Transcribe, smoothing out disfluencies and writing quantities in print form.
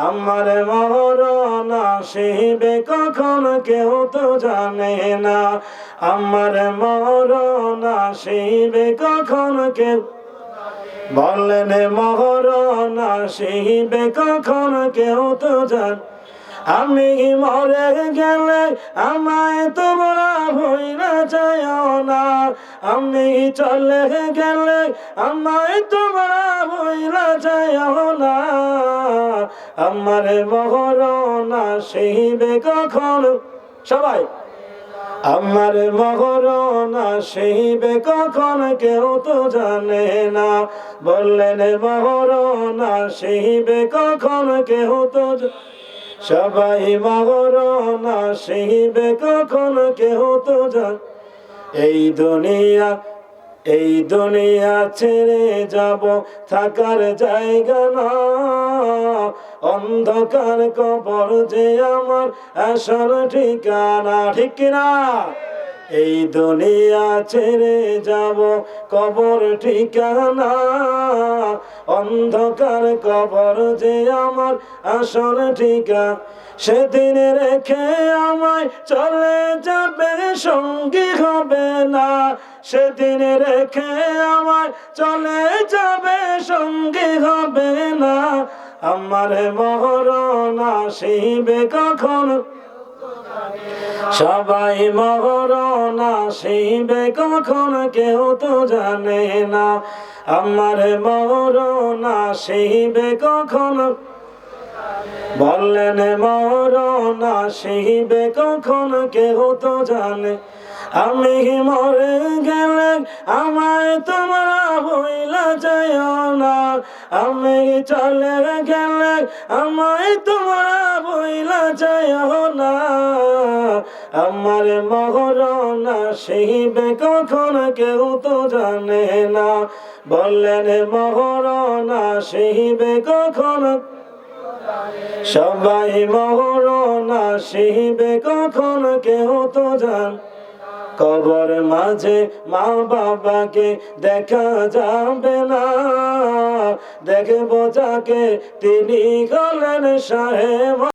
আমার মরণ আসিবে কখন কেউ তো জানে না, আমার মরণ আসিবে কখন কেউ, বলেন মরণ আসিবে কখন কেউ তো জানে। আমি মরে গেলে আমায় তোমরা ভুইলা যাইও না, আমি চলে গেলে আমায় তোমরা ভুইলা যাইও না, আমার মরণ আসিবে কখন, সবাই আমার মরণ আসিবে কখন কেউ তো জানে না, বললেন মরণ আসিবে কখন কেউ তো, সবাই মরণ আসিবে কখন কেউ তো জানে। এই দুনিয়া ছেড়ে যাব, থাকার জায়গা না, অন্ধকার কবর যে আমার আসল ঠিকানা, ঠিক কিনা? এই দুনিয়া ছেড়ে যাব, কবর ঠিকানা, অন্ধকার কবর যে আমার আসল ঠিকানা। সেদিন রেখে আমায় চলে যাবে, সঙ্গী হবে না, সেদিন রেখে আমায় চলে যাবে, সঙ্গী হবে না, আমার মরণ আসিবে কখন, সবাই মরণ আসিবে কখন কেউ তো জানে না, আমার মরণ আসিবে কখন, বললেন মরণ আসিবে কখন কেউ তো জানে। আমি মরে গেলে আমায় তোমরা ভুইলা যাইও না, আমি চলে গেলে আমায় তোমরা ভুইলা যাইও না, আমার মরণ আসিবে কখন কেউ তো জানে না, বললেন মরণ আসিবে কখন, সবাই মরণ আসিবে কখন কেউ তো জানে। কবর মাঝে মা বাবাকে দেখা যাবে না, দেখবো যাকে তিনি হলেন সাহেব।